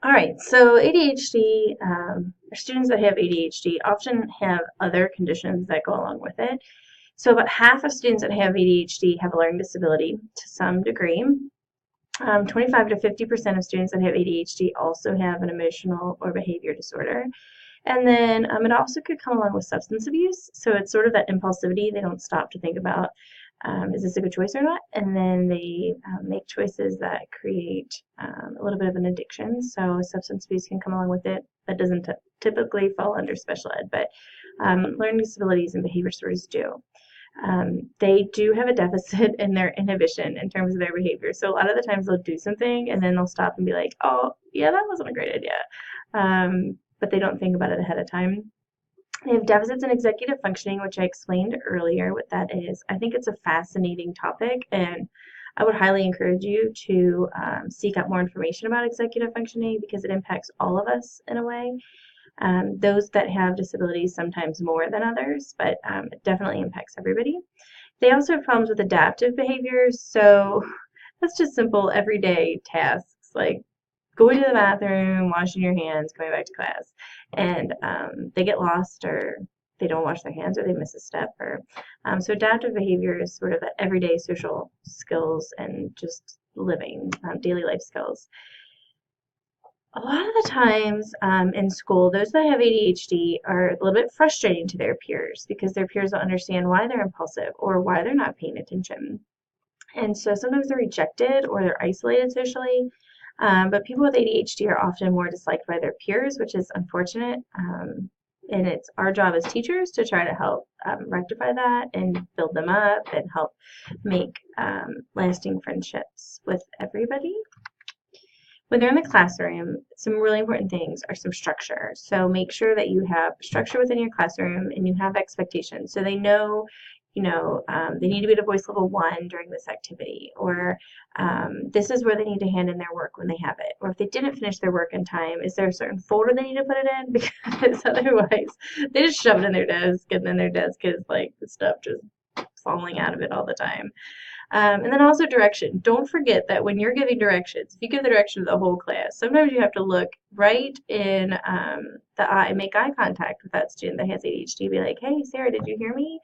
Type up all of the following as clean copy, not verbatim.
All right, so ADHD, or students that have ADHD often have other conditions that go along with it. So about half of students that have ADHD have a learning disability to some degree. 25 to 50% of students that have ADHD also have an emotional or behavior disorder. And then it also could come along with substance abuse. So it's sort of that impulsivity. They don't stop to think about, is this a good choice or not? And then they make choices that create a little bit of an addiction. So substance abuse can come along with it. That doesn't typically fall under special ed, but learning disabilities and behavior disorders do. They do have a deficit in their inhibition in terms of their behavior. So a lot of the times they'll do something and then they'll stop and be like, oh, yeah, that wasn't a great idea. But they don't think about it ahead of time. They have deficits in executive functioning, which I explained earlier what that is. I think it's a fascinating topic, and I would highly encourage you to seek out more information about executive functioning because it impacts all of us in a way. Those that have disabilities sometimes more than others, but it definitely impacts everybody. They also have problems with adaptive behaviors, so that's just simple everyday tasks like going to the bathroom, washing your hands, coming back to class, and they get lost or they don't wash their hands or they miss a step. Or so adaptive behavior is sort of that everyday social skills and just living daily life skills. A lot of the times in school, those that have ADHD are a little bit frustrating to their peers because their peers don't understand why they're impulsive or why they're not paying attention. And so sometimes they're rejected or they're isolated socially. But people with ADHD are often more disliked by their peers, which is unfortunate. And it's our job as teachers to try to help rectify that and build them up and help make lasting friendships with everybody. When they're in the classroom, some really important things are some structure. So make sure that you have structure within your classroom and you have expectations. So they know, they need to be at a voice level 1 during this activity, or this is where they need to hand in their work when they have it. Or if they didn't finish their work in time, is there a certain folder they need to put it in? Because otherwise they just shove it in their desk and then their desk is like the stuff just falling out of it all the time. And then also direction. Don't forget that when you're giving directions, if you give the direction to the whole class, sometimes you have to look right in the eye, make eye contact with that student that has ADHD. Be like, hey, Sarah, did you hear me?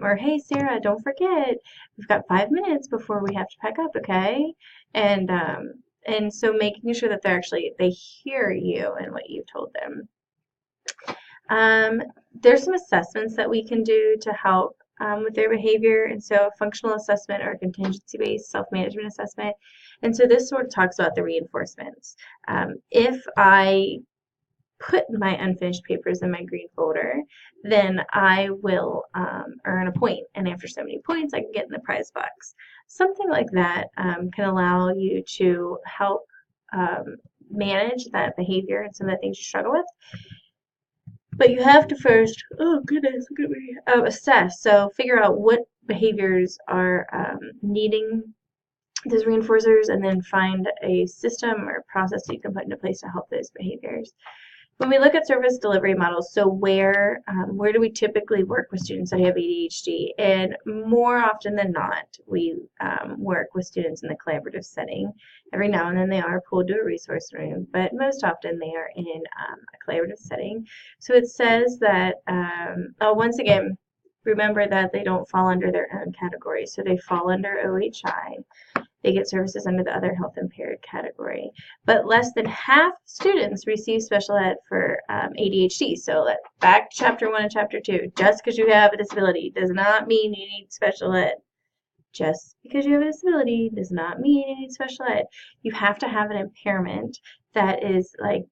Or hey, Sarah, don't forget, we've got 5 minutes before we have to pack up, okay? And so making sure that they hear you and what you told them. There's some assessments that we can do to help with their behavior, and so functional assessment or contingency-based self-management assessment. And so this sort of talks about the reinforcements. If I put my unfinished papers in my green folder, then I will earn a point, and after so many points I can get in the prize box. Something like that can allow you to help manage that behavior and some of the things you struggle with. But you have to first, oh goodness, look at me, assess. So figure out what behaviors are needing those reinforcers and then find a system or process that you can put into place to help those behaviors. When we look at service delivery models, so where do we typically work with students that have ADHD? And more often than not, we work with students in the collaborative setting. Every now and then they are pulled to a resource room, but most often they are in a collaborative setting. So it says that, once again, remember that they don't fall under their own category. So they fall under OHI. They get services under the other health impaired category. But less than half students receive special ed for ADHD. So back to chapter 1 and chapter 2. Just because you have a disability does not mean you need special ed. Just because you have a disability does not mean you need special ed. You have to have an impairment that is like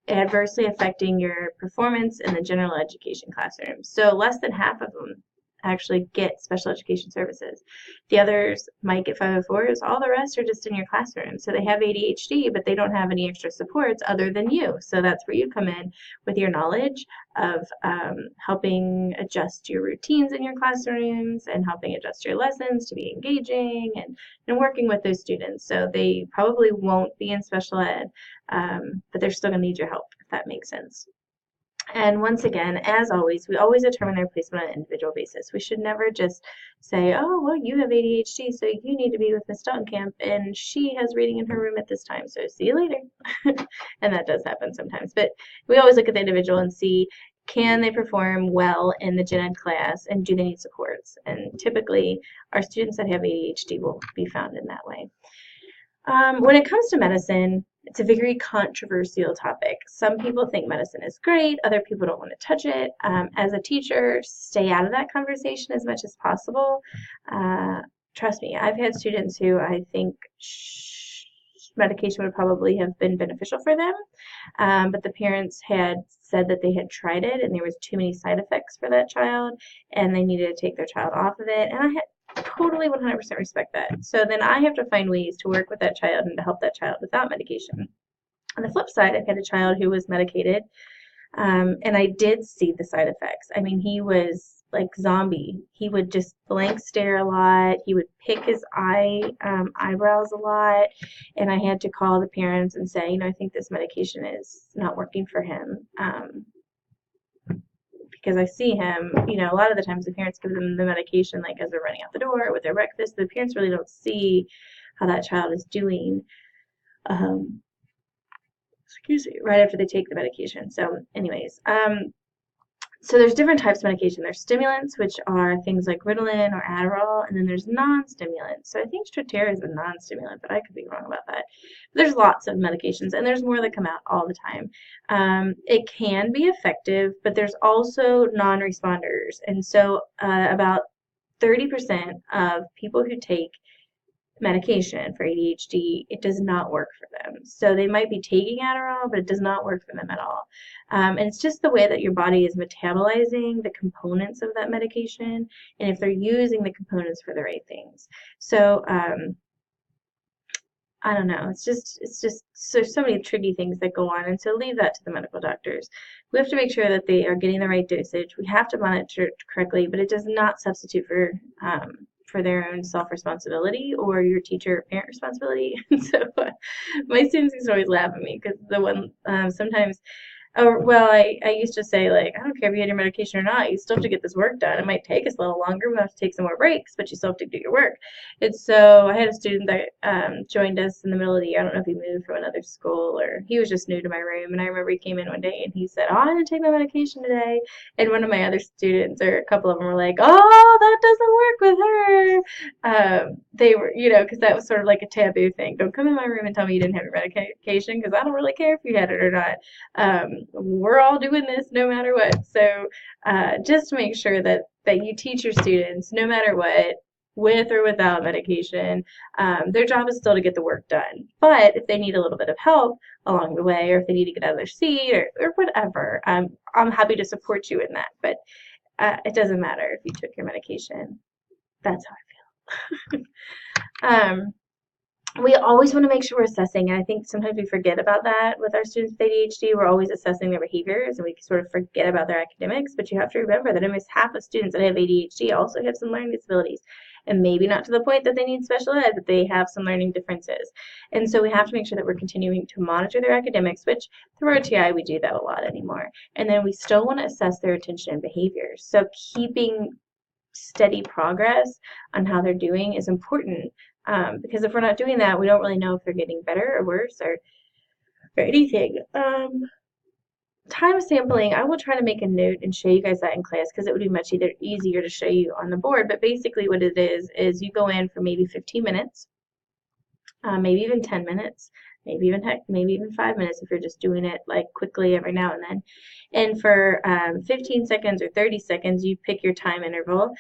adversely affecting your performance in the general education classroom. So less than half of them actually get special education services. The others might get 504s. All the rest are just in your classroom. So they have ADHD, but they don't have any extra supports other than you. So that's where you come in with your knowledge of helping adjust your routines in your classrooms and helping adjust your lessons to be engaging and working with those students. So they probably won't be in special ed, but they're still going to need your help, if that makes sense. And once again, as always, we always determine their placement on an individual basis. We should never just say, oh, well, you have ADHD, so you need to be with Miss Stottenkamp, and she has reading in her room at this time, so see you later. And that does happen sometimes. But we always look at the individual and see, can they perform well in the gen ed class, and do they need supports? And typically, our students that have ADHD will be found in that way. When it comes to medicine, it's a very controversial topic. Some people think medicine is great, other people don't want to touch it. As a teacher, stay out of that conversation as much as possible. Uh, Trust me, I've had students who I think medication would probably have been beneficial for them, but the parents had said that they had tried it and there was too many side effects for that child, and they needed to take their child off of it. And I had totally 100% respect that. So then I have to find ways to work with that child and to help that child without medication. On the flip side, I've had a child who was medicated, and I did see the side effects. I mean, he was like zombie. He would just blank stare a lot. He would pick his eyebrows a lot, and I had to call the parents and say, I think this medication is not working for him. Because I see him, a lot of the times the parents give them the medication like as they're running out the door with their breakfast. The parents really don't see how that child is doing, excuse me, right after they take the medication. So anyways, so there's different types of medication. There's stimulants, which are things like Ritalin or Adderall, and then there's non-stimulants. So I think Strattera is a non-stimulant, but I could be wrong about that. But there's lots of medications, and there's more that come out all the time. It can be effective, but there's also non-responders. And so about 30% of people who take medication for ADHD, it does not work for them. So they might be taking Adderall, but it does not work for them at all. And it's just the way that your body is metabolizing the components of that medication, and if they're using the components for the right things. So I don't know. It's just so many tricky things that go on, and so leave that to the medical doctors. We have to make sure that they are getting the right dosage. We have to monitor it correctly, but it does not substitute for their own self-responsibility or your teacher or parent responsibility. And so my students used to always laugh at me because the one sometimes. Oh, well, I used to say, like, I don't care if you had your medication or not, you still have to get this work done. It might take us a little longer, we'll have to take some more breaks, but you still have to do your work. And so I had a student that joined us in the middle of the year. I don't know if he moved from another school or he was just new to my room. And I remember he came in one day and he said, oh, I didn't take my medication today. And one of my other students, or a couple of them, were like, oh, that doesn't work with her. They were, because that was sort of like a taboo thing. Don't come in my room and tell me you didn't have your medication because I don't really care if you had it or not. We're all doing this no matter what. So just make sure that you teach your students, no matter what, with or without medication, their job is still to get the work done. But if they need a little bit of help along the way, or if they need to get out of their seat or whatever, I'm happy to support you in that. But it doesn't matter if you took your medication. That's how I feel. We always want to make sure we're assessing, and I think sometimes we forget about that with our students with ADHD. We're always assessing their behaviors, and we sort of forget about their academics, but you have to remember that almost half of students that have ADHD also have some learning disabilities, and maybe not to the point that they need special ed, but they have some learning differences. And so we have to make sure that we're continuing to monitor their academics, which through RTI we do that a lot anymore. And then we still want to assess their attention and behaviors. So keeping steady progress on how they're doing is important. Because if we're not doing that, we don't really know if they're getting better or worse or anything. Time sampling, I will try to make a note and show you guys that in class because it would be much easier to show you on the board. But basically what it is you go in for maybe 15 minutes, maybe even 10 minutes, maybe even 5 minutes if you're just doing it like quickly every now and then. And for 15 seconds or 30 seconds, you pick your time interval.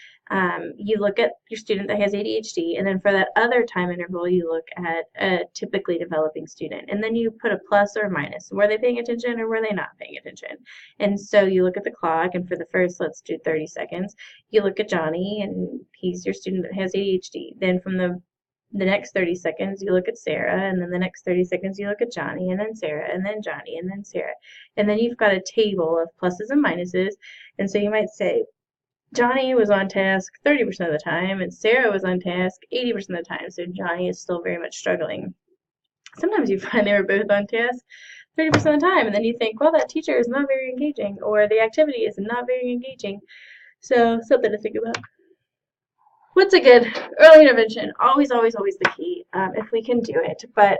You look at your student that has ADHD, and then for that other time interval, you look at a typically developing student. And then you put a plus or a minus. Were they paying attention or were they not paying attention? And so you look at the clock, and for the first, let's do 30 seconds, you look at Johnny, and he's your student that has ADHD. Then from the next 30 seconds, you look at Sarah, and then the next 30 seconds, you look at Johnny, and then Sarah, and then Johnny, and then Sarah. And then you've got a table of pluses and minuses, and so you might say, Johnny was on task 30% of the time, and Sarah was on task 80% of the time, so Johnny is still very much struggling. Sometimes you find they were both on task 30% of the time. And then you think, well, that teacher is not very engaging, or the activity is not very engaging. So something to think about. What's a good early intervention? Always, always, always the key, if we can do it. But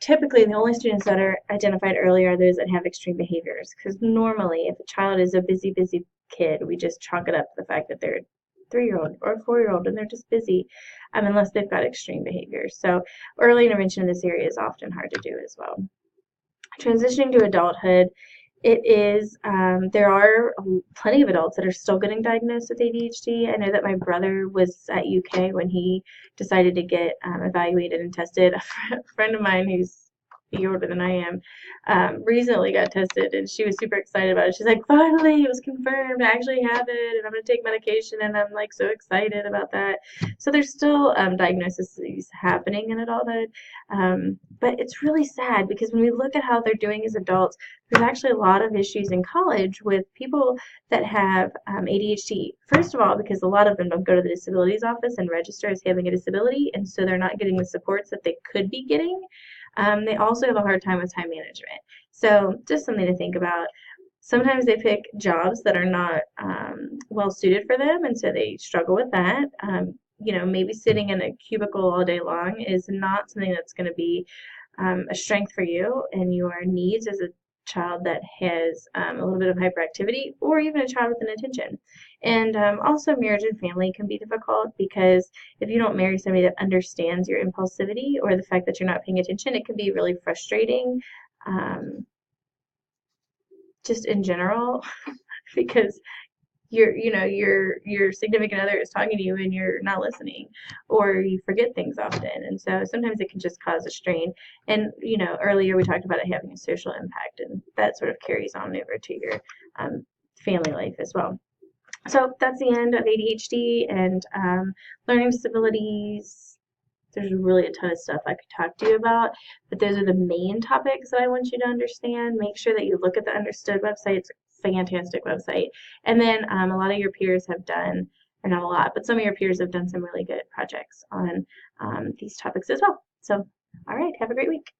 typically, the only students that are identified early are those that have extreme behaviors. Because normally, if a child is a busy, busy kid, we just chalk it up to the fact that they're a 3-year-old or a 4-year-old and they're just busy, unless they've got extreme behaviors. So early intervention in this area is often hard to do as well. Transitioning to adulthood, it is, there are plenty of adults that are still getting diagnosed with ADHD. I know that my brother was at UK when he decided to get evaluated and tested. A friend of mine who's a year older than I am recently got tested, and she was super excited about it. She's like, finally, it was confirmed. I actually have it, and I'm going to take medication, and I'm like so excited about that. So there's still diagnoses happening in adulthood. But it's really sad because when we look at how they're doing as adults, there's actually a lot of issues in college with people that have ADHD. First of all, because a lot of them don't go to the disabilities office and register as having a disability, and so they're not getting the supports that they could be getting. They also have a hard time with time management. So just something to think about. Sometimes they pick jobs that are not well suited for them, and so they struggle with that. Maybe sitting in a cubicle all day long is not something that's going to be a strength for you and your needs as a child that has a little bit of hyperactivity, or even a child with an attention. And also, marriage and family can be difficult because if you don't marry somebody that understands your impulsivity or the fact that you're not paying attention, it can be really frustrating. Just in general, because your significant other is talking to you and you're not listening, or you forget things often, and so sometimes it can just cause a strain. And earlier we talked about it having a social impact, and that sort of carries on over to your family life as well. So that's the end of ADHD and learning disabilities. There's really a ton of stuff I could talk to you about, but those are the main topics that I want you to understand. Make sure that you look at the Understood website. It's a fantastic website. And then a lot of your peers have done, or not a lot, but some of your peers have done some really good projects on these topics as well. So, all right, have a great week.